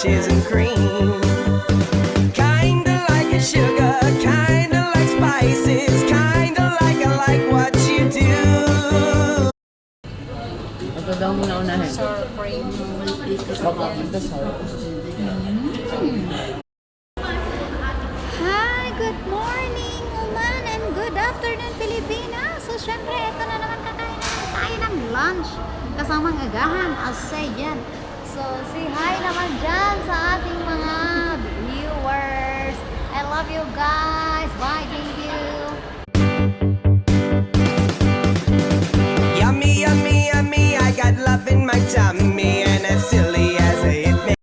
peaches and cream. Kinda like a sugar, kinda like spices, kinda like I like what you do. Ito daw muna unahin. Sour cream. Opo, ito sour. Hi! Good morning, Oman, and good afternoon, Pilipinas! So, syempre, ito na naman kakain naman tayo ng lunch. Kasamang agahan, as say dyan. So, say hi naman dyan sa ating mga viewers. I love you guys!